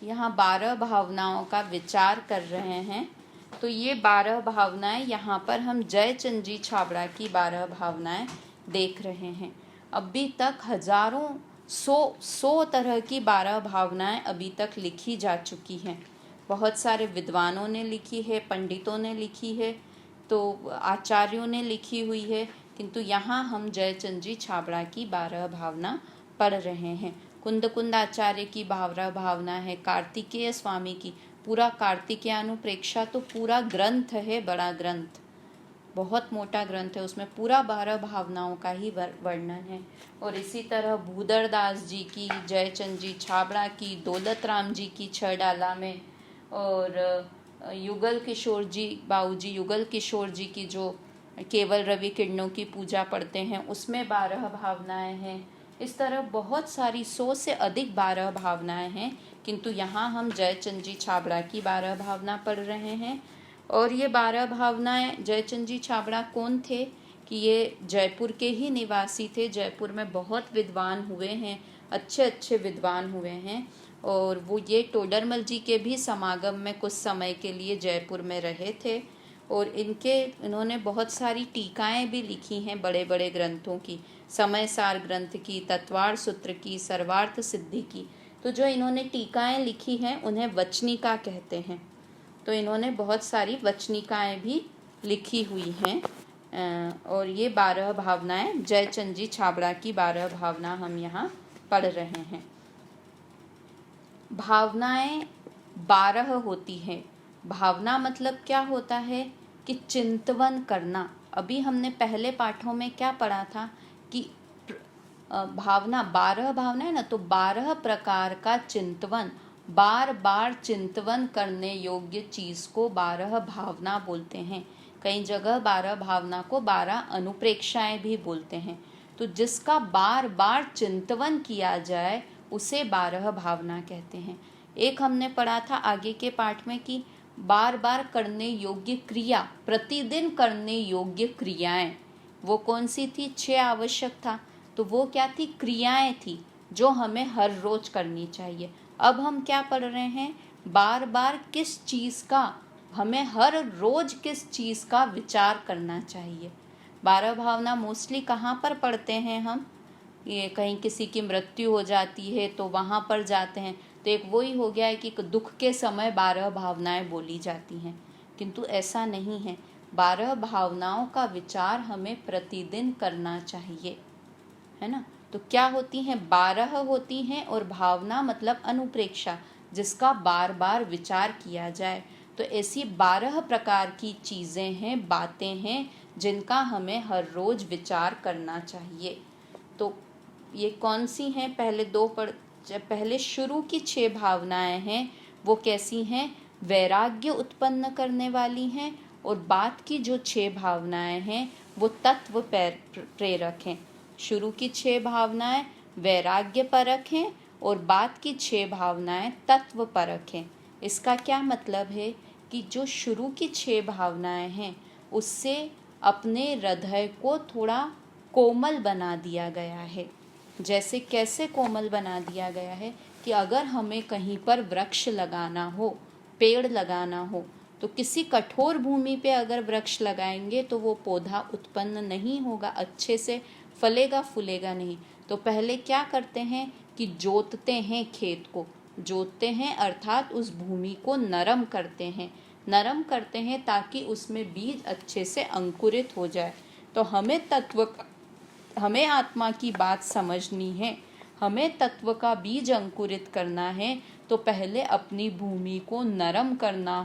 यहाँ 12 भावनाओं का विचार कर रहे हैं। तो ये 12 भावनाएं यहाँ पर हम जयचंद जी छाबड़ा की 12 भावनाएं देख रहे हैं। अभी तक हजारों सौ तरह की 12 भावनाएं अभी तक लिखी जा चुकी हैं। बहुत सारे विद्वानों ने लिखी है, पंडितों ने लिखी है, तो आचार्यों ने लिखी हुई है, किंतु यहाँ हम जयचंद जी छाबड़ा की 12 भावना पढ़ रहे हैं। कुंद आचार्य की 12 भावना है, कार्तिकेय स्वामी की, पूरा कार्तिकेयानुप्रेक्षा तो पूरा ग्रंथ है, बड़ा ग्रंथ, बहुत मोटा ग्रंथ है, उसमें पूरा 12 भावनाओं का ही वर्णन है। और इसी तरह भूदरदास जी की, जयचंद जी छाबड़ा की, दौलत राम जी की 6 डाला में, और युगल किशोर जी, बाबूजी युगल किशोर जी की जो केवल रवि किरणों की पूजा पढ़ते हैं उसमें 12 भावनाएं हैं। इस तरह बहुत सारी 100 से अधिक 12 भावनाएं हैं, किंतु यहाँ हम जयचंद जी छाबड़ा की 12 भावना पढ़ रहे हैं। और ये 12 भावनाएं, जयचंद जी छाबड़ा कौन थे कि ये जयपुर के ही निवासी थे। जयपुर में बहुत विद्वान हुए हैं, अच्छे अच्छे विद्वान हुए हैं, और वो ये टोडरमल जी के भी समागम में कुछ समय के लिए जयपुर में रहे थे। और इन्होंने बहुत सारी टीकाएं भी लिखी हैं बड़े बड़े ग्रंथों की, समय सार ग्रंथ की, तत्वार सूत्र की, सर्वार्थ सिद्धि की। तो जो इन्होंने टीकाएं लिखी हैं उन्हें वचनिका कहते हैं। तो इन्होंने बहुत सारी वचनिकाएं भी लिखी हुई हैं। और ये 12 भावनाएं, जयचंद जी छाबड़ा की 12 भावना हम यहाँ पढ़ रहे हैं। भावनाएं 12 होती हैं। भावना मतलब क्या होता है कि चिंतवन करना। अभी हमने पहले पाठों में क्या पढ़ा था कि भावना 12 भावना है ना, तो 12 प्रकार का चिंतवन, बार बार चिंतवन करने योग्य चीज को 12 भावना बोलते हैं। कई जगह 12 भावना को 12 अनुप्रेक्षाएं भी बोलते हैं। तो जिसका बार बार चिंतवन किया जाए उसे 12 भावना कहते हैं। एक हमने पढ़ा था आगे के पाठ में कि बार बार करने योग्य क्रिया, प्रतिदिन करने योग्य क्रियाएं, वो कौन सी थी? 6 आवश्यक था, तो वो क्या थी? क्रियाएं थी जो हमें हर रोज करनी चाहिए। अब हम क्या पढ़ रहे हैं? बार बार किस चीज का, हमें हर रोज किस चीज का विचार करना चाहिए। 12 भावना मोस्टली कहाँ पर पढ़ते हैं हम? ये कहीं किसी की मृत्यु हो जाती है तो वहाँ पर जाते हैं, तो एक वही हो गया है कि दुख के समय 12 भावनाएं बोली जाती हैं, किंतु ऐसा नहीं है। 12 भावनाओं का विचार हमें प्रतिदिन करना चाहिए, है ना। तो क्या होती हैं? 12 होती हैं, और भावना मतलब अनुप्रेक्षा, जिसका बार बार विचार किया जाए। तो ऐसी 12 प्रकार की चीज़ें हैं, बातें हैं, जिनका हमें हर रोज विचार करना चाहिए। तो ये कौन सी हैं? पहले शुरू की 6 भावनाएं हैं, वो कैसी हैं? वैराग्य उत्पन्न करने वाली हैं। और बाद की जो 6 भावनाएं हैं वो तत्व प्रेरक हैं। शुरू की 6 भावनाएं वैराग्य परक हैं, और बाद की 6 भावनाएं तत्व परक हैं। इसका क्या मतलब है कि जो शुरू की 6 भावनाएं हैं उससे अपने हृदय को थोड़ा कोमल बना दिया गया है। जैसे कैसे कोमल बना दिया गया है कि अगर हमें कहीं पर वृक्ष लगाना हो, पेड़ लगाना हो, तो किसी कठोर भूमि पे अगर वृक्ष लगाएंगे तो वो पौधा उत्पन्न नहीं होगा, अच्छे से फलेगा फूलेगा नहीं। तो पहले क्या करते हैं कि जोतते हैं, खेत को जोतते हैं, अर्थात उस भूमि को नरम करते हैं ताकि उसमें बीज अच्छे से अंकुरित हो जाए। तो हमें आत्मा की बात समझनी है, हमें तत्व का बीज अंकुरित करना है, तो पहले अपनी भूमि को नरम करना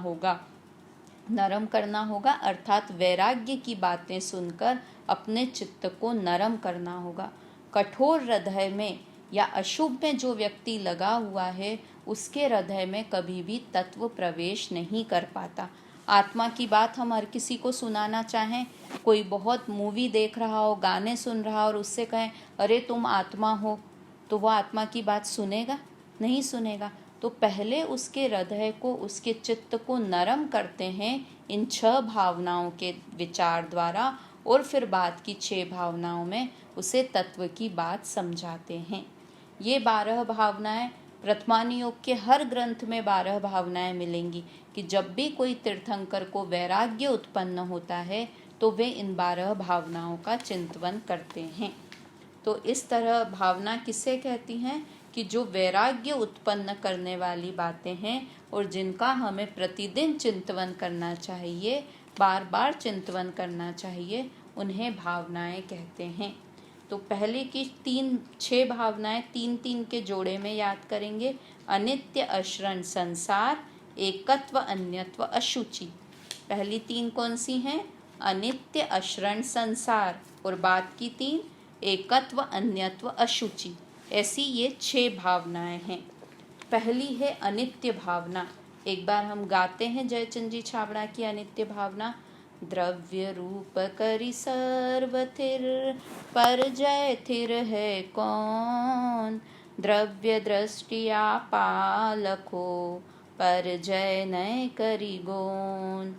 होगा, अर्थात वैराग्य की बातें सुनकर अपने चित्त को नरम करना होगा। कठोर हृदय में या अशुभ में जो व्यक्ति लगा हुआ है उसके हृदय में कभी भी तत्व प्रवेश नहीं कर पाता। आत्मा की बात हम हर किसी को सुनाना चाहें, कोई बहुत मूवी देख रहा हो, गाने सुन रहा हो और उससे कहें अरे तुम आत्मा हो, तो वो आत्मा की बात सुनेगा? नहीं सुनेगा। तो पहले उसके हृदय को, उसके चित्त को नरम करते हैं इन 6 भावनाओं के विचार द्वारा, और फिर बाद की 6 भावनाओं में उसे तत्व की बात समझाते हैं। ये 12 भावनाएं वर्तमान योग के हर ग्रंथ में 12 भावनाएं मिलेंगी कि जब भी कोई तीर्थंकर को वैराग्य उत्पन्न होता है तो वे इन 12 भावनाओं का चिंतन करते हैं। तो इस तरह भावना किसे कहती हैं कि जो वैराग्य उत्पन्न करने वाली बातें हैं और जिनका हमें प्रतिदिन चिंतन करना चाहिए, बार बार चिंतन करना चाहिए, उन्हें भावनाएं कहते हैं। तो पहले की 6 भावनाएं 3-3 के जोड़े में याद करेंगे। अनित्य, अश्रण, संसार, एकत्व, अन्यत्व, अशुचि। पहली 3 कौन सी हैं? अनित्य, अश्रण, संसार, और बाद की 3 एकत्व, अन्यत्व, अशुचि। ऐसी ये 6 भावनाएं हैं। पहली है अनित्य भावना। एक बार हम गाते हैं जयचंद जी छाबड़ा की अनित्य भावना। द्रव्य रूप करि सर्वथिर, पर जय थिर है कौन। द्रव्य दृष्टिया पालको, पर जय नय करि गोन।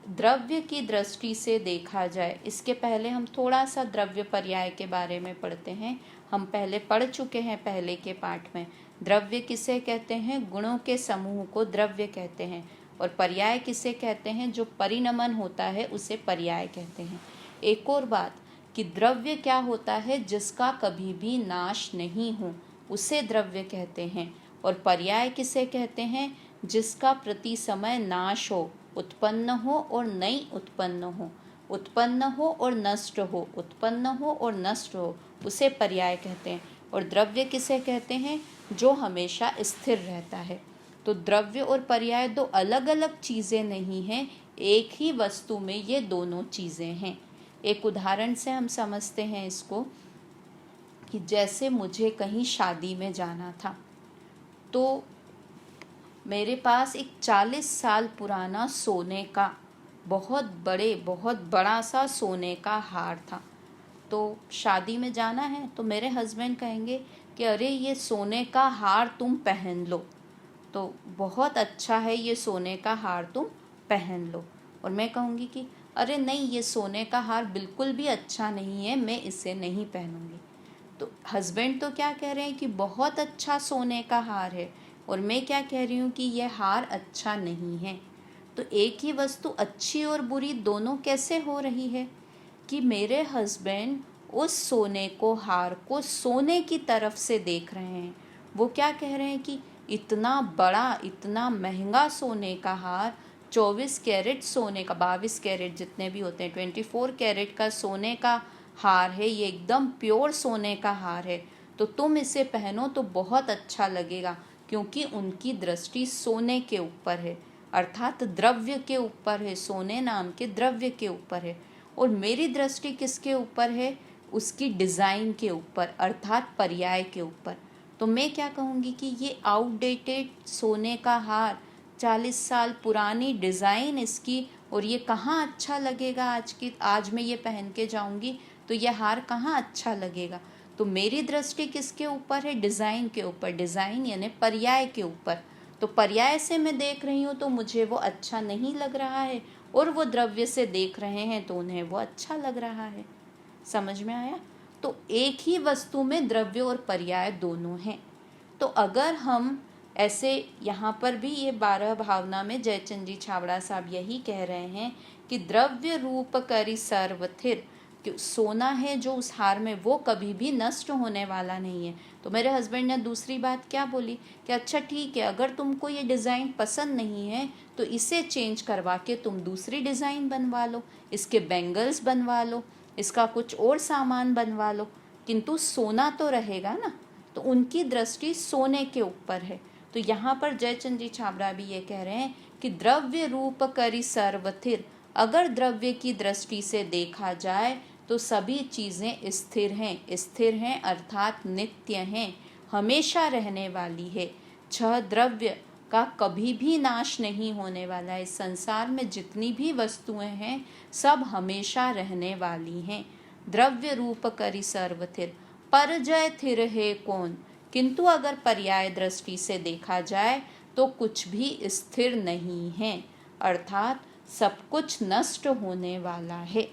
द्रव्य की दृष्टि से देखा जाए, इसके पहले हम थोड़ा सा द्रव्य पर्याय के बारे में पढ़ते हैं। हम पहले पढ़ चुके हैं पहले के पाठ में। द्रव्य किसे कहते हैं? गुणों के समूह को द्रव्य कहते हैं। और पर्याय किसे कहते हैं? जो परिणमन होता है उसे पर्याय कहते हैं। एक और बात कि द्रव्य क्या होता है? जिसका कभी भी नाश नहीं हो उसे द्रव्य कहते हैं। और पर्याय किसे कहते हैं? जिसका प्रति समय नाश हो, उत्पन्न हो और नई उत्पन्न हो, उत्पन्न हो और नष्ट हो, उत्पन्न हो और नष्ट हो, उसे पर्याय कहते हैं। और द्रव्य किसे कहते हैं? जो हमेशा स्थिर रहता है। तो द्रव्य और पर्याय दो अलग अलग चीज़ें नहीं हैं, एक ही वस्तु में ये दोनों चीज़ें हैं। एक उदाहरण से हम समझते हैं इसको कि जैसे मुझे कहीं शादी में जाना था, तो मेरे पास एक 40 साल पुराना सोने का बहुत बड़ा सा सोने का हार था। तो शादी में जाना है तो मेरे हस्बैंड कहेंगे कि अरे ये सोने का हार तुम पहन लो, तो बहुत अच्छा है ये सोने का हार तुम पहन लो। और मैं कहूँगी कि अरे नहीं, ये सोने का हार बिल्कुल भी अच्छा नहीं है, मैं इसे नहीं पहनूंगी। तो हस्बैंड तो क्या कह रहे हैं कि बहुत अच्छा सोने का हार है, और मैं क्या कह रही हूँ कि यह हार अच्छा नहीं है। तो एक ही वस्तु अच्छी और बुरी दोनों कैसे हो रही है? कि मेरे हस्बैंड उस सोने को, हार को सोने की तरफ से देख रहे हैं। वो क्या कह रहे हैं कि इतना बड़ा, इतना महंगा सोने का हार, 24 कैरेट सोने का, 22 कैरेट जितने भी होते हैं, 24 कैरेट का सोने का हार है, ये एकदम प्योर सोने का हार है, तो तुम इसे पहनो तो बहुत अच्छा लगेगा। क्योंकि उनकी दृष्टि सोने के ऊपर है, अर्थात द्रव्य के ऊपर है, सोने नाम के द्रव्य के ऊपर है। और मेरी दृष्टि किसके ऊपर है? उसकी डिज़ाइन के ऊपर, अर्थात पर्याय के ऊपर। तो मैं क्या कहूँगी कि ये आउटडेटेड सोने का हार, 40 साल पुरानी डिज़ाइन इसकी, और ये कहाँ अच्छा लगेगा? आज मैं ये पहन के जाऊँगी तो ये हार कहाँ अच्छा लगेगा? तो मेरी दृष्टि किसके ऊपर है? डिज़ाइन के ऊपर, डिज़ाइन यानी पर्याय के ऊपर। तो पर्याय से मैं देख रही हूँ तो मुझे वो अच्छा नहीं लग रहा है, और वो द्रव्य से देख रहे हैं तो उन्हें वो अच्छा लग रहा है। समझ में आया? तो एक ही वस्तु में द्रव्य और पर्याय दोनों हैं। तो अगर हम ऐसे, यहाँ पर भी ये 12 भावना में जयचंद जी छाबड़ा साहब यही कह रहे हैं कि द्रव्य रूप करि सर्वथिर, कि सोना है जो उस हार में वो कभी भी नष्ट होने वाला नहीं है। तो मेरे हस्बैंड ने दूसरी बात क्या बोली कि अच्छा ठीक है, अगर तुमको ये डिज़ाइन पसंद नहीं है तो इसे चेंज करवा के तुम दूसरी डिज़ाइन बनवा लो, इसके बैंगल्स बनवा लो, इसका कुछ और सामान बनवा लो, किंतु सोना तो रहेगा ना। तो उनकी दृष्टि सोने के ऊपर है। तो यहाँ पर जयचंद जी छाबड़ा भी ये कह रहे हैं कि द्रव्य रूप करि सर्वथिर, अगर द्रव्य की दृष्टि से देखा जाए तो सभी चीज़ें स्थिर हैं अर्थात नित्य हैं, हमेशा रहने वाली है। छह द्रव्य का कभी भी नाश नहीं होने वाला है। इस संसार में जितनी भी वस्तुएं हैं सब हमेशा रहने वाली हैं। द्रव्य रूप करि सर्वथिर, पर जय थिर है कौन। किंतु अगर पर्याय दृष्टि से देखा जाए तो कुछ भी स्थिर नहीं है, अर्थात सब कुछ नष्ट होने वाला है।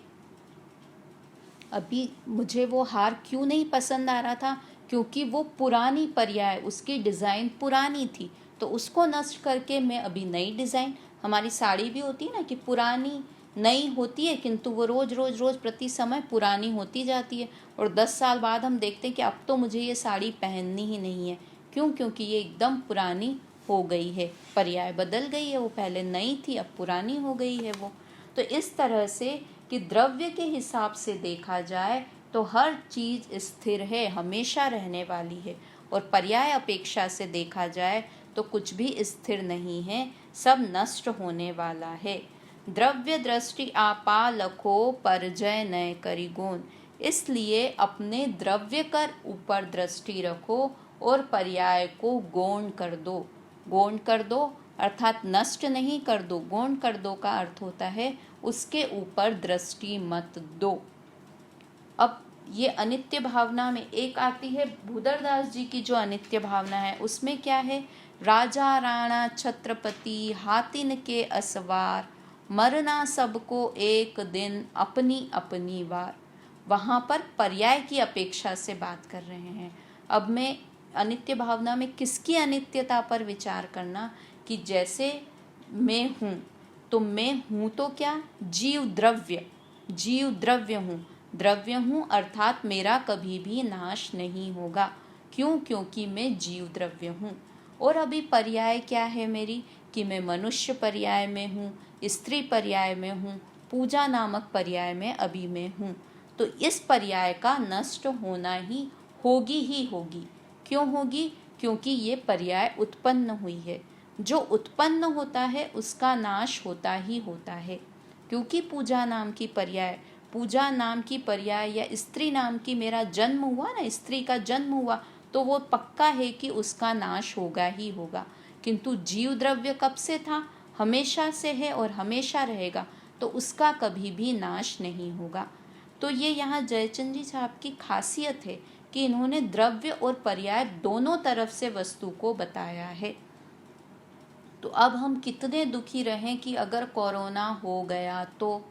अभी मुझे वो हार क्यों नहीं पसंद आ रहा था? क्योंकि वो पुरानी पर्याय, उसकी डिज़ाइन पुरानी थी, तो उसको नष्ट करके मैं अभी नई डिज़ाइन, हमारी साड़ी भी होती है ना कि पुरानी नई होती है, किंतु वो रोज़ रोज़ रोज़ प्रति समय पुरानी होती जाती है, और 10 साल बाद हम देखते हैं कि अब तो मुझे ये साड़ी पहननी ही नहीं है। क्यों? क्योंकि ये एकदम पुरानी हो गई है, पर्याय बदल गई है, वो पहले नई थी अब पुरानी हो गई है वो। तो इस तरह से कि द्रव्य के हिसाब से देखा जाए तो हर चीज़ स्थिर है, हमेशा रहने वाली है, और पर्याय अपेक्षा से देखा जाए तो कुछ भी स्थिर नहीं है, सब नष्ट होने वाला है। द्रव्य दृष्टि आपा लखो परजय नय करिगोन, इसलिए अपने द्रव्य कर ऊपर दृष्टि रखो और पर्याय को गौण कर दो। गौण कर दो अर्थात नष्ट नहीं कर दो, गौण कर दो का अर्थ होता है उसके ऊपर दृष्टि मत दो। अब ये अनित्य भावना में एक आती है भूदरदास जी की जो अनित्य भावना है, उसमें क्या है, राजा राणा छत्रपति हातिन के असवार, मरना सबको एक दिन अपनी अपनी बार। वहाँ पर पर्याय की अपेक्षा से बात कर रहे हैं। अब मैं अनित्य भावना में किसकी अनित्यता पर विचार करना, कि जैसे मैं हूँ, तो मैं हूँ तो क्या, जीव द्रव्य हूँ, द्रव्य हूँ अर्थात मेरा कभी भी नाश नहीं होगा। क्यों? क्योंकि मैं जीव द्रव्य हूँ। और अभी पर्याय क्या है मेरी, कि मैं मनुष्य पर्याय में हूँ, स्त्री पर्याय में हूँ, पूजा नामक पर्याय में अभी मैं हूँ। तो इस पर्याय का नष्ट होना ही होगी। क्यों होगी? क्योंकि ये पर्याय उत्पन्न हुई है। जो उत्पन्न होता है उसका नाश होता ही होता है। क्योंकि पूजा नाम की पर्याय या स्त्री नाम की मेरा जन्म हुआ ना, स्त्री का जन्म हुआ, तो वो पक्का है कि उसका नाश होगा ही होगा। किंतु जीव द्रव्य कब से था? हमेशा से है और हमेशा रहेगा, तो उसका कभी भी नाश नहीं होगा। तो ये यहाँ जयचंद जी साहब की खासियत है कि इन्होंने द्रव्य और पर्याय दोनों तरफ से वस्तु को बताया है। तो अब हम कितने दुखी रहें कि अगर कोरोना हो गया तो,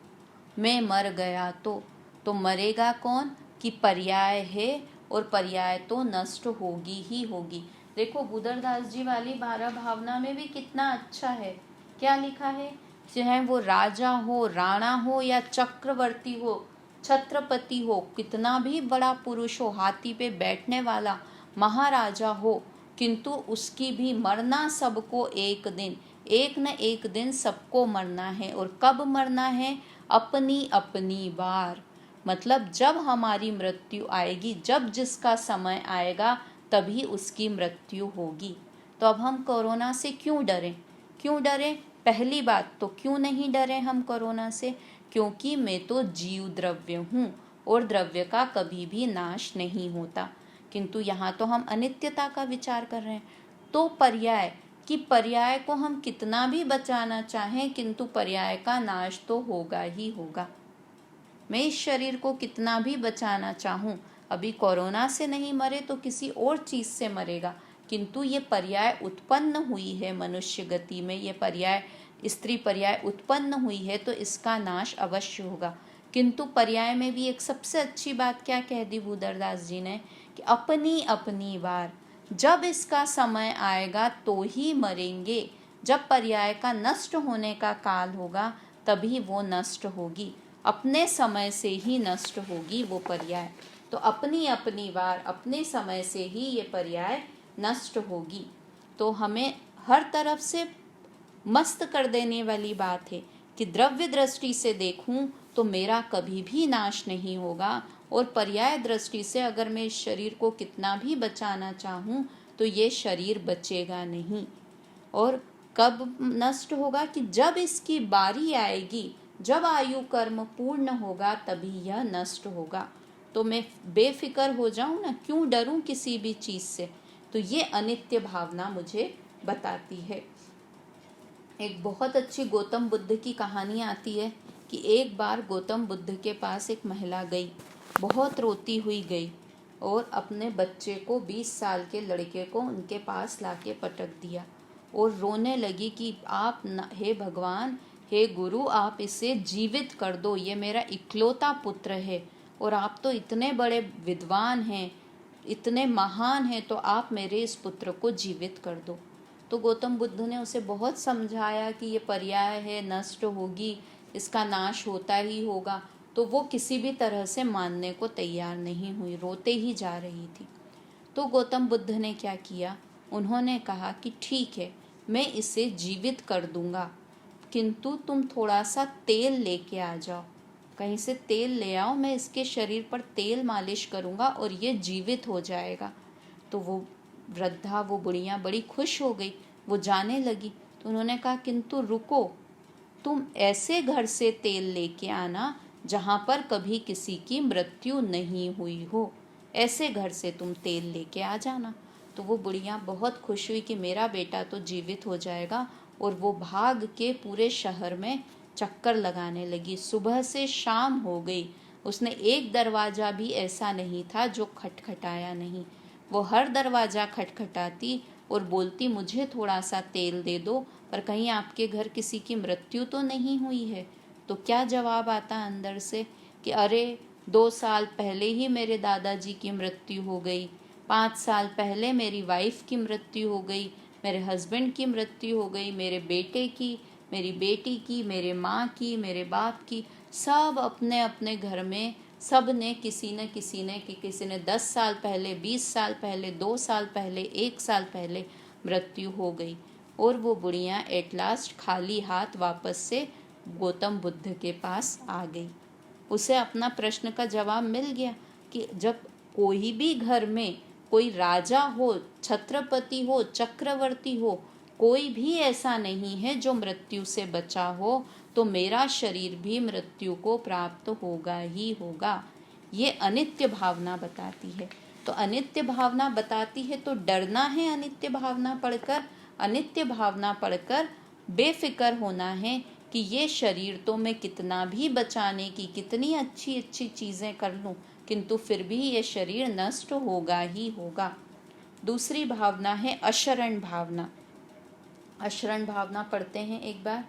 मैं मर गया तो मरेगा कौन? कि पर्याय है, और पर्याय तो नष्ट होगी ही होगी। देखो भूदरदास जी वाली 12 भावना में भी कितना अच्छा है, क्या लिखा है, चाहे वो राजा हो, राणा हो या चक्रवर्ती हो, छत्रपति हो, कितना भी बड़ा पुरुष हो, हाथी पे बैठने वाला महाराजा हो, किंतु उसकी भी मरना सबको एक न एक दिन सबको मरना है। और कब मरना है? अपनी अपनी बार। मतलब जब हमारी मृत्यु आएगी, जब जिसका समय आएगा तभी उसकी मृत्यु होगी। तो अब हम कोरोना से क्यों डरें? पहली बात तो क्यों नहीं डरे हम कोरोना से? क्योंकि मैं तो जीव द्रव्य हूँ और द्रव्य का कभी भी नाश नहीं होता। किंतु यहाँ तो हम अनित्यता का विचार कर रहे हैं। तो पर्याय को हम कितना भी बचाना चाहें, किंतु पर्याय का नाश तो होगा ही होगा। मैं इस शरीर को कितना भी बचाना चाहूँ, अभी कोरोना से नहीं मरे तो किसी और चीज़ से मरेगा, किंतु ये पर्याय उत्पन्न हुई है मनुष्य गति में, ये पर्याय स्त्री पर्याय उत्पन्न हुई है, तो इसका नाश अवश्य होगा। किंतु पर्याय में भी एक सबसे अच्छी बात क्या कह दी भूदरदास जी ने, कि अपनी अपनी बार, जब इसका समय आएगा तो ही मरेंगे। जब पर्याय का नष्ट होने का काल होगा तभी वो नष्ट होगी, अपने समय से ही नष्ट होगी वो पर्याय। तो अपनी अपनी बार, अपने समय से ही ये पर्याय नष्ट होगी। तो हमें हर तरफ से मस्त कर देने वाली बात है कि द्रव्य दृष्टि से देखूं तो मेरा कभी भी नाश नहीं होगा, और पर्याय दृष्टि से अगर मैं इस शरीर को कितना भी बचाना चाहूं तो ये शरीर बचेगा नहीं। और कब नष्ट होगा? कि जब इसकी बारी आएगी, जब आयु कर्म पूर्ण होगा तभी यह नष्ट होगा। तो मैं बेफिक्र हो जाऊं ना, क्यों डरूं किसी भी चीज़ से? तो ये अनित्य भावना मुझे बताती है। एक बहुत अच्छी गौतम बुद्ध की कहानी आती है कि एक बार गौतम बुद्ध के पास एक महिला गई, बहुत रोती हुई गई, और अपने बच्चे को 20 साल के लड़के को उनके पास लाके पटक दिया और रोने लगी कि आप हे भगवान, हे गुरु, आप इसे जीवित कर दो, ये मेरा इकलौता पुत्र है, और आप तो इतने बड़े विद्वान हैं, इतने महान हैं तो आप मेरे इस पुत्र को जीवित कर दो। तो गौतम बुद्ध ने उसे बहुत समझाया कि ये पर्याय है, नष्ट होगी, इसका नाश होता ही होगा। तो वो किसी भी तरह से मानने को तैयार नहीं हुई, रोते ही जा रही थी। तो गौतम बुद्ध ने क्या किया, उन्होंने कहा कि ठीक है, मैं इसे जीवित कर दूंगा, किंतु तुम थोड़ा सा तेल लेके आ जाओ, कहीं से तेल ले आओ, मैं इसके शरीर पर तेल मालिश करूंगा और ये जीवित हो जाएगा। तो वो वृद्धा, वो बुढ़िया बड़ी खुश हो गई, वो जाने लगी। तो उन्होंने कहा किंतु रुको, तुम ऐसे घर से तेल लेके आना जहाँ पर कभी किसी की मृत्यु नहीं हुई हो, ऐसे घर से तुम तेल लेके आ जाना। तो वो बुढ़िया बहुत खुश हुई कि मेरा बेटा तो जीवित हो जाएगा, और वो भाग के पूरे शहर में चक्कर लगाने लगी। सुबह से शाम हो गई, उसने एक दरवाज़ा भी ऐसा नहीं था जो खटखटाया नहीं। वो हर दरवाज़ा खटखटाती और बोलती मुझे थोड़ा सा तेल दे दो, पर कहीं आपके घर किसी की मृत्यु तो नहीं हुई है। तो क्या जवाब आता अंदर से कि अरे 2 साल पहले ही मेरे दादाजी की मृत्यु हो गई, 5 साल पहले मेरी वाइफ की मृत्यु हो गई, मेरे हस्बैंड की मृत्यु हो गई, मेरे बेटे की, मेरी बेटी की, मेरे माँ की, मेरे बाप की, सब अपने अपने घर में सब ने किसी न किसी ने कि किसी ने 10 साल पहले, 20 साल पहले, 2 साल पहले, 1 साल पहले मृत्यु हो गई। और वो बुढ़िया एट लास्ट खाली हाथ वापस से गौतम बुद्ध के पास आ गई। उसे अपना प्रश्न का जवाब मिल गया कि जब कोई भी घर में कोई राजा हो, छत्रपति हो, चक्रवर्ती हो, कोई भी ऐसा नहीं है जो मृत्यु से बचा हो, तो मेरा शरीर भी मृत्यु को प्राप्त होगा ही होगा। ये अनित्य भावना बताती है। तो अनित्य भावना बताती है तो डरना है अनित्य भावना पढ़कर, अनित्य भावना पढ़कर बेफिक्र होना है कि ये शरीर तो मैं कितना भी बचाने की कितनी अच्छी अच्छी चीज़ें कर लूँ, किंतु फिर भी ये शरीर नष्ट होगा ही होगा। दूसरी भावना है अशरण भावना। अशरण भावना पढ़ते हैं एक बार।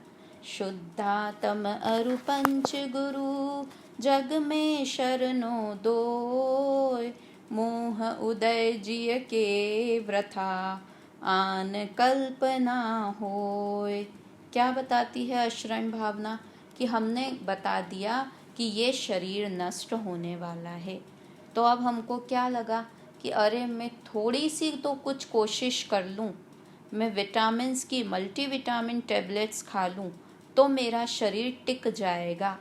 शुद्धातम अरु पंच गुरु जग में शरणो दोय, मोह उदय जिय के व्रथा आन कल्पना होय। क्या बताती है अशरण भावना कि हमने बता दिया कि ये शरीर नष्ट होने वाला है। तो अब हमको क्या लगा कि अरे मैं थोड़ी सी तो कुछ कोशिश कर लूँ, मैं विटामिन्स की मल्टीविटामिन टैबलेट्स खा लूँ तो मेरा शरीर टिक जाएगा,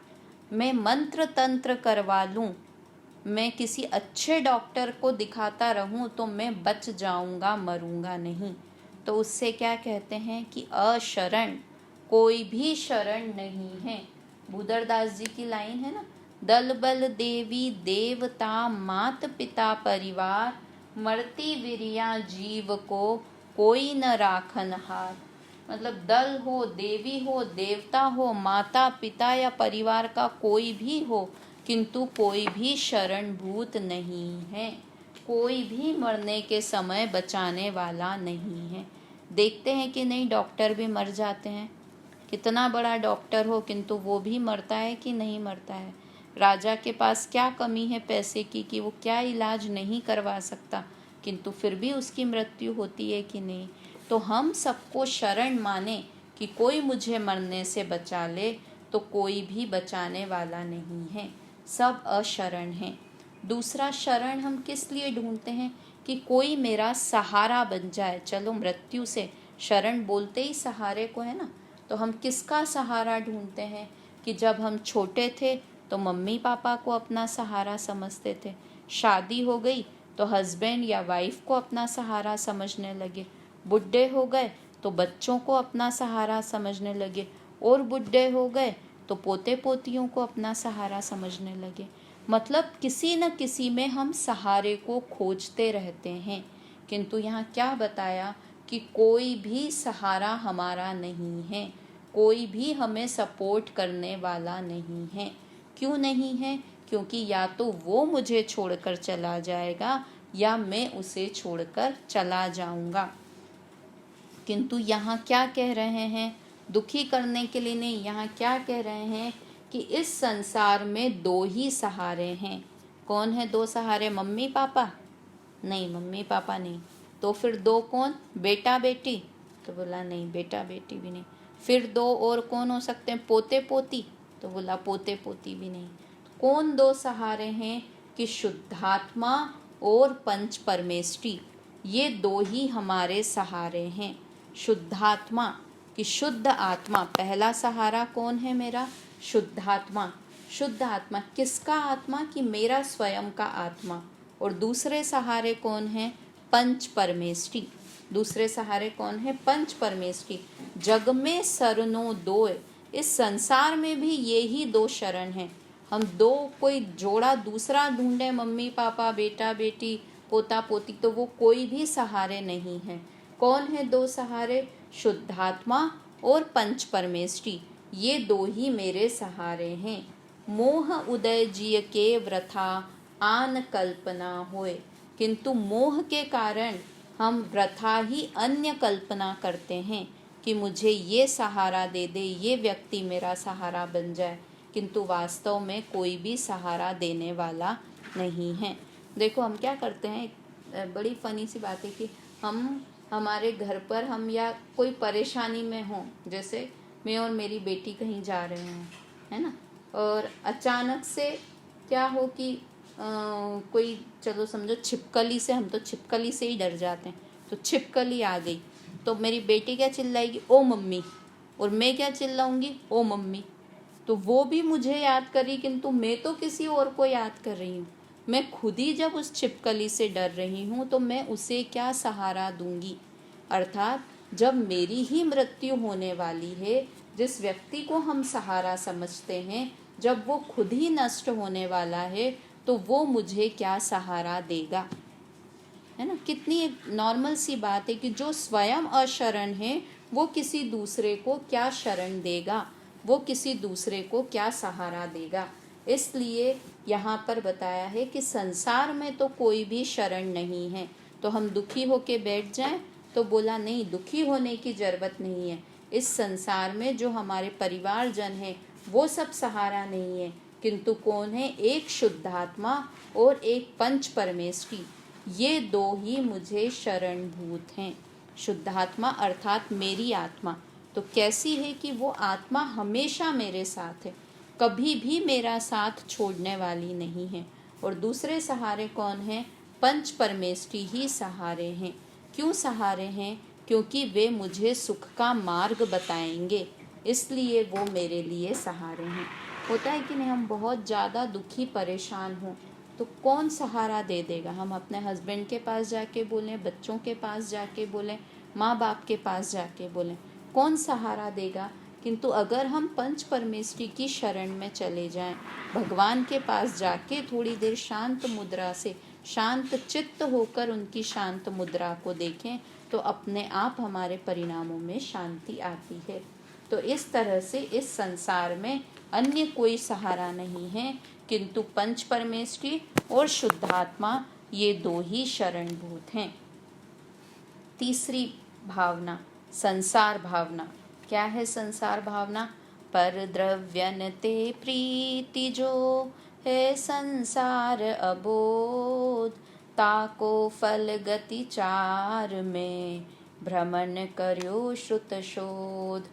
मैं मंत्र तंत्र करवा लूँ, मैं किसी अच्छे डॉक्टर को दिखाता रहूँ तो मैं बच जाऊँगा, मरूँगा नहीं। तो उससे क्या कहते हैं कि अशरण, कोई भी शरण नहीं है। भूदरदास जी की लाइन है ना, दल बल देवी देवता मात पिता परिवार, मरती विरिया जीव को कोई न राखन हार। मतलब दल हो, देवी हो, देवता हो, माता पिता या परिवार का कोई भी हो, किंतु कोई भी शरणभूत नहीं है, कोई भी मरने के समय बचाने वाला नहीं है। देखते हैं कि नहीं, डॉक्टर भी मर जाते हैं, कितना बड़ा डॉक्टर हो किंतु वो भी मरता है कि नहीं मरता है। राजा के पास क्या कमी है पैसे की कि वो क्या इलाज नहीं करवा सकता, किंतु फिर भी उसकी मृत्यु होती है कि नहीं। तो हम सबको शरण माने कि कोई मुझे मरने से बचा ले, तो कोई भी बचाने वाला नहीं है, सब अशरण हैं। दूसरा शरण हम किस लिए ढूंढते हैं कि कोई मेरा सहारा बन जाए। चलो मृत्यु से शरण बोलते ही सहारे को है ना, तो हम किसका सहारा ढूंढते हैं कि जब हम छोटे थे तो मम्मी पापा को अपना सहारा समझते थे, शादी हो गई तो हस्बैंड या वाइफ को अपना सहारा समझने लगे, बुढ़े हो गए तो बच्चों को अपना सहारा समझने लगे, और बुढ़े हो गए तो पोते पोतियों को अपना सहारा समझने लगे। मतलब किसी न किसी में हम सहारे को खोजते रहते हैं, किंतु यहाँ क्या बताया कि कोई भी सहारा हमारा नहीं है, कोई भी हमें सपोर्ट करने वाला नहीं है। क्यों नहीं है? क्योंकि या तो वो मुझे छोड़कर चला जाएगा या मैं उसे छोड़कर चला जाऊंगा। किंतु यहाँ क्या कह रहे हैं, दुखी करने के लिए नहीं, यहाँ क्या कह रहे हैं कि इस संसार में 2 ही सहारे हैं। कौन है 2 सहारे? मम्मी पापा नहीं मम्मी पापा नहीं। तो फिर दो कौन, बेटा बेटी? तो बोला नहीं बेटा बेटी भी नहीं। फिर दो और कौन हो सकते हैं, पोते पोती? तो बोला पोते पोती भी नहीं। कौन दो सहारे हैं कि शुद्धात्मा और पंच परमेष्टि, ये दो ही हमारे सहारे हैं। शुद्धात्मा कि शुद्ध आत्मा, पहला सहारा कौन है मेरा, शुद्धात्मा। शुद्ध आत्मा किसका आत्मा, कि मेरा स्वयं का आत्मा। और दूसरे सहारे कौन है, पंच परमेष्टि। दूसरे सहारे कौन है, पंच परमेष्टि। जग में शरणों दो, इस संसार में भी ये ही दो शरण हैं। हम दो कोई जोड़ा दूसरा ढूंढे, मम्मी पापा बेटा बेटी पोता पोती, तो वो कोई भी सहारे नहीं है। कौन है दो सहारे, शुद्धात्मा और पंच परमेष्टि, ये दो ही मेरे सहारे हैं। मोह उदय जिय के व्रथा आन कल्पना होए, किंतु मोह के कारण हम व्रथा ही अन्य कल्पना करते हैं कि मुझे ये सहारा दे दे, ये व्यक्ति मेरा सहारा बन जाए, किंतु वास्तव में कोई भी सहारा देने वाला नहीं है। देखो हम क्या करते हैं, बड़ी फनी सी बात है कि हम हमारे घर पर हम या कोई परेशानी में हों, जैसे मैं और मेरी बेटी कहीं जा रहे हैं, है ना, और अचानक से क्या हो कि कोई, चलो समझो छिपकली से, हम तो छिपकली से ही डर जाते हैं, तो छिपकली आ गई तो मेरी बेटी क्या चिल्लाएगी, ओ मम्मी, और मैं क्या चिल्लाऊंगी, ओ मम्मी। तो वो भी मुझे याद करी, किंतु मैं तो किसी और को याद कर रही हूँ। मैं खुद ही जब उस छिपकली से डर रही हूँ तो मैं उसे क्या सहारा दूंगी। अर्थात जब मेरी ही मृत्यु होने वाली है, जिस व्यक्ति को हम सहारा समझते हैं, जब वो खुद ही नष्ट होने वाला है, तो वो मुझे क्या सहारा देगा, है ना। कितनी एक नॉर्मल सी बात है कि जो स्वयं अशरण है वो किसी दूसरे को क्या शरण देगा, वो किसी दूसरे को क्या सहारा देगा। इसलिए यहाँ पर बताया है कि संसार में तो कोई भी शरण नहीं है। तो हम दुखी होके बैठ जाएं, तो बोला नहीं, दुखी होने की जरूरत नहीं है। इस संसार में जो हमारे परिवारजन हैं वो सब सहारा नहीं है, किंतु कौन है, एक शुद्धात्मा और एक पंच परमेष्टि, ये दो ही मुझे शरणभूत हैं। शुद्धात्मा अर्थात मेरी आत्मा तो कैसी है कि वो आत्मा हमेशा मेरे साथ है, कभी भी मेरा साथ छोड़ने वाली नहीं है। और दूसरे सहारे कौन है, पंच परमेष्टि ही सहारे हैं। क्यों सहारे हैं, क्योंकि वे मुझे सुख का मार्ग बताएंगे, इसलिए वो मेरे लिए सहारे हैं। होता है कि नहीं, हम बहुत ज़्यादा दुखी परेशान हों तो कौन सहारा दे देगा। हम अपने हस्बैंड के पास जाके बोलें, बच्चों के पास जाके बोलें, माँ बाप के पास जाके बोलें, कौन सहारा देगा। किंतु अगर हम पंच परमेष्टि की शरण में चले जाएं, भगवान के पास जाके थोड़ी देर शांत मुद्रा से शांत चित्त होकर उनकी शांत मुद्रा को देखें, तो अपने आप हमारे परिणामों में शांति आती है। तो इस तरह से इस संसार में अन्य कोई सहारा नहीं है, किंतु पंच परमेष्टि और शुद्धात्मा, ये दो ही शरणभूत हैं। तीसरी भावना, संसार भावना। क्या है संसार भावना, पर द्रव्यन ते प्रीति जो है संसार अबोध, ताको फल गति चार में भ्रमण कर्यो श्रुत शोध।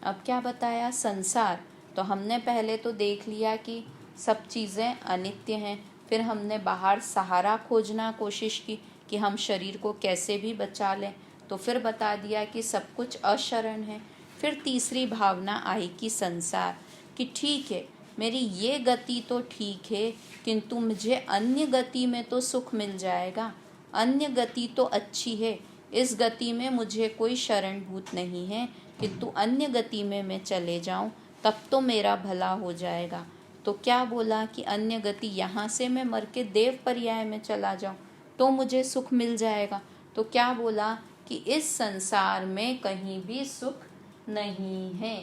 अब क्या बताया, संसार तो हमने पहले तो देख लिया कि सब चीज़ें अनित्य हैं। फिर हमने बाहर सहारा खोजना कोशिश की कि हम शरीर को कैसे भी बचा लें, तो फिर बता दिया कि सब कुछ अशरण है। फिर तीसरी भावना आई कि संसार, कि ठीक है मेरी ये गति तो ठीक है, किंतु मुझे अन्य गति में तो सुख मिल जाएगा, अन्य गति तो अच्छी है, इस गति में मुझे कोई शरणभूत नहीं है, किंतु अन्य गति में मैं चले जाऊं तब तो मेरा भला हो जाएगा। तो क्या बोला कि अन्य गति, यहाँ से मैं मर के देव पर्याय में चला जाऊं तो मुझे सुख मिल जाएगा। तो क्या बोला कि इस संसार में कहीं भी सुख नहीं है।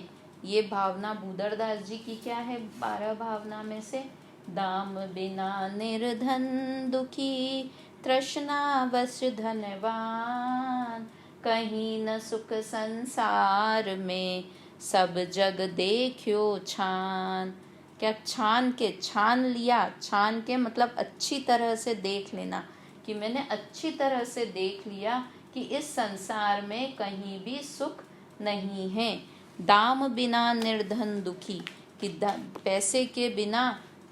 ये भावना भूदरदास जी की क्या है, 12 भावना में से, दाम बिना निर्धन दुखी, तृष्णावश धनवान, कहीं न सुख संसार में, सब जग देखियो छान। क्या छान के, छान लिया, छान के मतलब अच्छी तरह से देख लेना कि मैंने अच्छी तरह से देख लिया कि इस संसार में कहीं भी सुख नहीं है। दाम बिना निर्धन दुखी, कि पैसे के बिना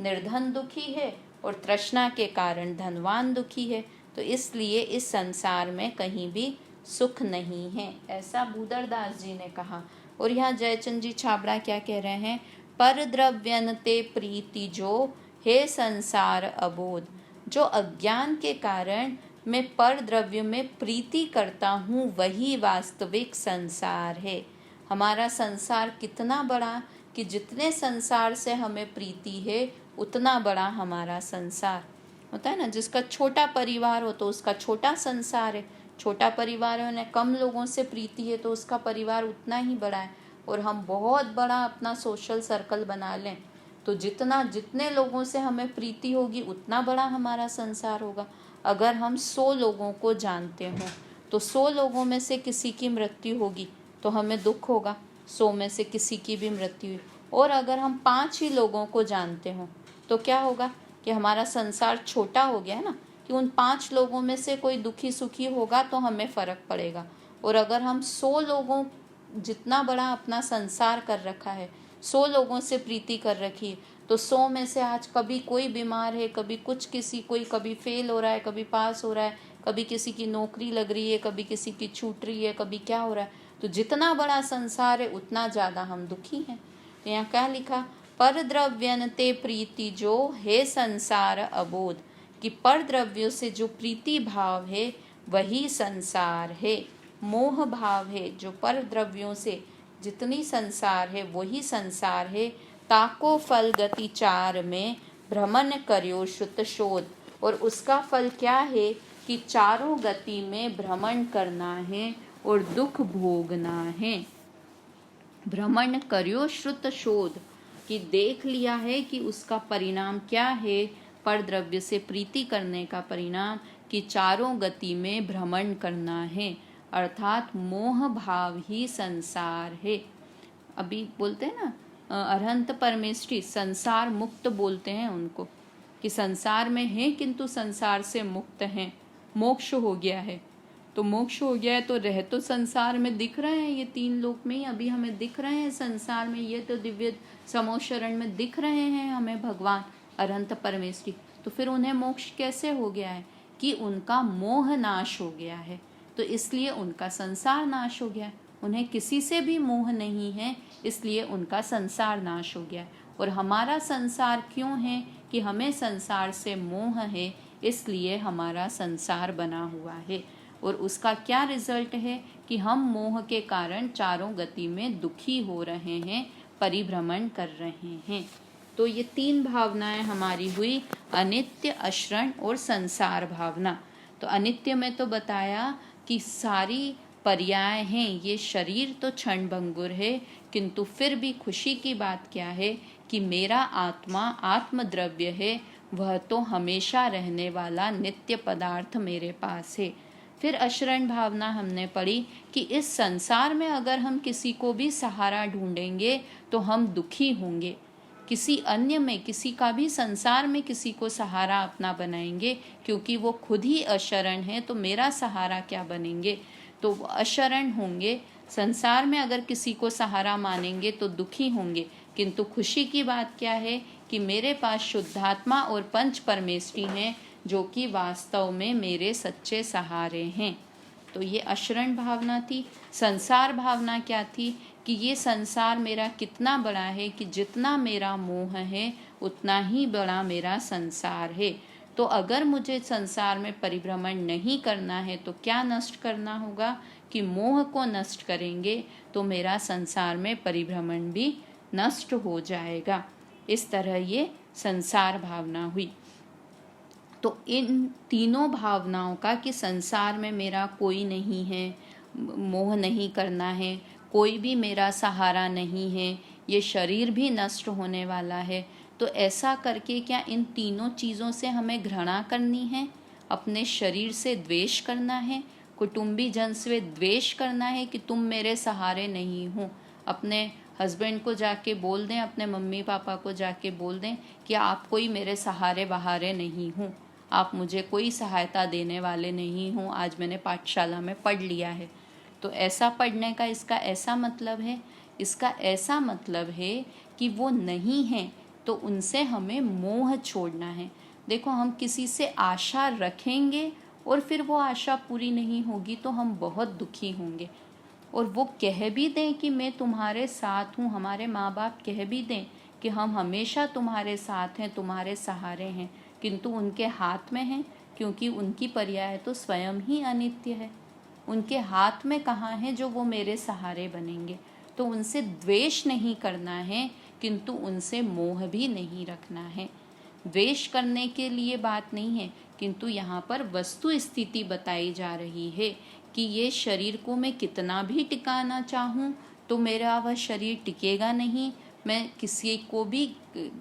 निर्धन दुखी है और तृष्णा के कारण धनवान दुखी है। तो इसलिए इस संसार में कहीं भी सुख नहीं है, ऐसा भूदरदास जी ने कहा। और यहाँ जयचंद जी छाबड़ा क्या कह रहे हैं, पर द्रव्यनते प्रीति जो हे संसार अबोध। जो अज्ञान के कारण मैं पर द्रव्य में प्रीति करता हूँ वही वास्तविक संसार है। हमारा संसार कितना बड़ा कि जितने संसार से हमें प्रीति है उतना बड़ा हमारा संसार होता है ना। जिसका छोटा परिवार हो तो उसका छोटा संसार है, छोटा परिवार है उन्हें कम लोगों से प्रीति है तो उसका परिवार उतना ही बड़ा है। और हम बहुत बड़ा अपना सोशल सर्कल बना लें तो जितने लोगों से हमें प्रीति होगी उतना बड़ा हमारा संसार होगा। अगर हम 100 लोगों को जानते हों तो 100 लोगों में से किसी की मृत्यु होगी तो हमें दुख होगा, 100 में से किसी की भी मृत्यु हुई। और अगर हम 5 ही लोगों को जानते हों तो क्या होगा कि हमारा संसार छोटा हो गया है ना, कि उन 5 लोगों में से कोई दुखी सुखी होगा तो हमें फ़र्क पड़ेगा। और अगर हम 100 लोगों, जितना बड़ा अपना संसार कर रखा है, 100 लोगों से प्रीति कर रखी है, तो 100 में से आज कभी कोई बीमार है, कभी कुछ कोई कभी फेल हो रहा है, कभी पास हो रहा है, कभी किसी की नौकरी लग रही है, कभी किसी की छूट रही है, कभी क्या हो रहा है। तो जितना बड़ा संसार है उतना ज़्यादा हम दुखी हैं। तो यहाँ क्या लिखा, पर द्रव्यनते प्रीति जो हे संसार अबोध, कि पर द्रव्यों से जो प्रीति भाव है वही संसार है। मोह भाव है जो पर द्रव्यों से जितनी संसार है वही संसार है। ताको फल गति चार में भ्रमण करियो श्रुत शोध। और उसका फल क्या है कि चारों गति में भ्रमण करना है और दुख भोगना है। भ्रमण करियो श्रुत शोध, कि देख लिया है कि उसका परिणाम क्या है, पर द्रव्य से प्रीति करने का परिणाम कि चारों गति में भ्रमण करना है, अर्थात मोह भाव ही संसार है। अभी बोलते हैं ना अरहंत परमेष्ठी, संसार मुक्त बोलते हैं उनको, कि संसार में है किंतु संसार से मुक्त हैं, मोक्ष हो गया है। तो मोक्ष हो गया है तो रह तो संसार में दिख रहे हैं, ये 3 लोक में ही अभी हमें दिख रहे हैं संसार में, ये तो दिव्य समोशरण में दिख रहे हैं हमें भगवान अरहंत परमेष्ठी। तो फिर उन्हें मोक्ष कैसे हो गया है कि उनका मोह नाश हो गया है, तो इसलिए उनका संसार नाश हो गया है। उन्हें किसी से भी मोह नहीं है इसलिए उनका संसार नाश हो गया है। और हमारा संसार क्यों है कि हमें संसार से मोह है, इसलिए हमारा संसार बना हुआ है। और उसका क्या रिजल्ट है कि हम मोह के कारण चारों गति में दुखी हो रहे हैं, परिभ्रमण कर रहे हैं। तो ये 3 भावनाएं हमारी हुई, अनित्य, अश्रण और संसार भावना। तो अनित्य में तो बताया कि सारी पर्याय हैं, ये शरीर तो क्षण भंगुर है, किंतु फिर भी खुशी की बात क्या है कि मेरा आत्मा आत्मद्रव्य है, वह तो हमेशा रहने वाला नित्य पदार्थ मेरे पास है। फिर अशरण भावना हमने पढ़ी कि इस संसार में अगर हम किसी को भी सहारा ढूंढेंगे तो हम दुखी होंगे। किसी अन्य में, किसी का भी संसार में किसी को सहारा अपना बनाएंगे, क्योंकि वो खुद ही अशरण है, तो मेरा सहारा क्या बनेंगे, तो अशरण होंगे। संसार में अगर किसी को सहारा मानेंगे तो दुखी होंगे, किंतु खुशी की बात क्या है कि मेरे पास शुद्धात्मा और पंच परमेष्ठी हैं जो कि वास्तव में मेरे सच्चे सहारे हैं। तो ये अशरण भावना थी। संसार भावना क्या थी कि ये संसार मेरा कितना बड़ा है कि जितना मेरा मोह है उतना ही बड़ा मेरा संसार है। तो अगर मुझे संसार में परिभ्रमण नहीं करना है तो क्या नष्ट करना होगा कि मोह को नष्ट करेंगे तो मेरा संसार में परिभ्रमण भी नष्ट हो जाएगा। इस तरह ये संसार भावना हुई। तो इन तीनों भावनाओं का कि संसार में मेरा कोई नहीं है, मोह नहीं करना है, कोई भी मेरा सहारा नहीं है, ये शरीर भी नष्ट होने वाला है, तो ऐसा करके क्या इन तीनों चीज़ों से हमें घृणा करनी है, अपने शरीर से द्वेष करना है, कुटुंबी जन से द्वेष करना है कि तुम मेरे सहारे नहीं हो। अपने हस्बैंड को जाके बोल दें, अपने मम्मी पापा को जाके बोल दें कि आप कोई मेरे सहारे बहारे नहीं हो। आप मुझे कोई सहायता देने वाले नहीं हो, आज मैंने पाठशाला में पढ़ लिया है। तो ऐसा पढ़ने का इसका ऐसा मतलब है, इसका ऐसा मतलब है कि वो नहीं है तो उनसे हमें मोह छोड़ना है। देखो, हम किसी से आशा रखेंगे और फिर वो आशा पूरी नहीं होगी तो हम बहुत दुखी होंगे। और वो कह भी दें कि मैं तुम्हारे साथ हूँ, हमारे माँ बाप कह भी दें कि हम हमेशा तुम्हारे साथ हैं, तुम्हारे सहारे हैं, किंतु उनके हाथ में हैं, क्योंकि उनकी पर्याय तो स्वयं ही अनित्य है। उनके हाथ में कहाँ है जो वो मेरे सहारे बनेंगे। तो उनसे द्वेष नहीं करना है, किंतु उनसे मोह भी नहीं रखना है। द्वेष करने के लिए बात नहीं है, किंतु यहाँ पर वस्तु स्थिति बताई जा रही है कि ये शरीर को मैं कितना भी टिकाना चाहूँ तो मेरा वह शरीर टिकेगा नहीं। मैं किसी को भी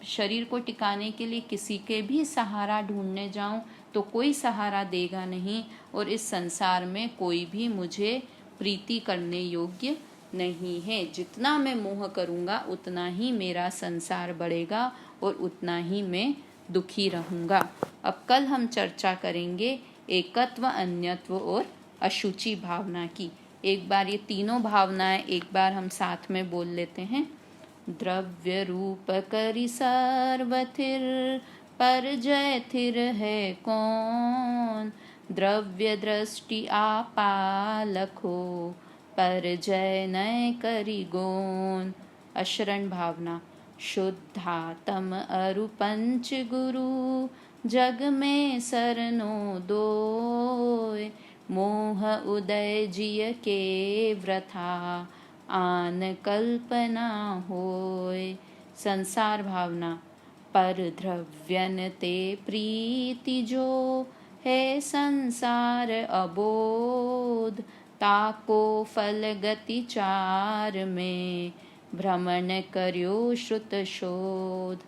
शरीर को टिकाने के लिए किसी के भी सहारा ढूंढने जाऊं तो कोई सहारा देगा नहीं, और इस संसार में कोई भी मुझे प्रीति करने योग्य नहीं है। जितना मैं मोह करूँगा उतना ही मेरा संसार बढ़ेगा और उतना ही मैं दुखी रहूँगा। अब कल हम चर्चा करेंगे एकत्व, अन्यत्व और अशुचि भावना की। एक बार ये तीनों भावनाएं एक बार हम साथ में बोल लेते हैं। द्रव्य रूप करि सर्वथिर, पर जय थिर है कौन। द्रव्य दृष्टि आपालखो, पर जय नय करि गोन। अशरण भावना। शुद्धातम अरु पंच गुरु, जग में सरनो दोय। मोह उदय जिय के व्रथा, आन कल्पना होय। संसार भावना। पर द्रव्यन ते प्रीति जो, है संसार अबोध। ताको फल गति चार में, भ्रमण कर्यो श्रुत शोध।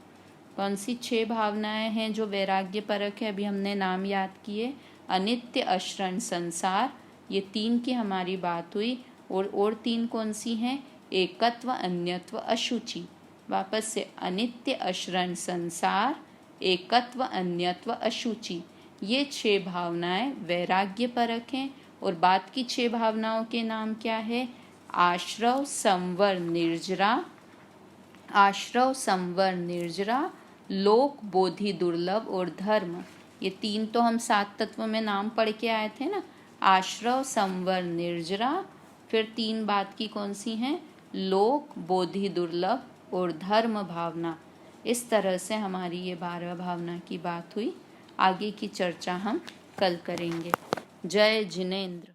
कौन सी 6 भावनाएं हैं जो वैराग्य परक है? अभी हमने नाम याद किए। अनित्य, अश्रण, संसार, ये 3 की हमारी बात हुई। और 3 कौन सी हैं? एकत्व, अन्यत्व, अशुचि। वापस से, अनित्य, अश्रण, संसार, एकत्व, अन्यत्व, अशुचि, ये 6 भावनाएं वैराग्य परक हैं। और बात की 6 भावनाओं के नाम क्या है? आश्रव, संवर, निर्जरा। आश्रव, संवर, निर्जरा, लोक, बोधि, दुर्लभ और धर्म। ये 3 तो हम 7 तत्व में नाम पढ़ के आए थे ना। आश्रव, संवर, निर्जरा, फिर 3 बात की कौन सी हैं? लोक, बोधि, दुर्लभ और धर्म भावना। इस तरह से हमारी ये 12 भावना की बात हुई। आगे की चर्चा हम कल करेंगे। जय जिनेंद्र।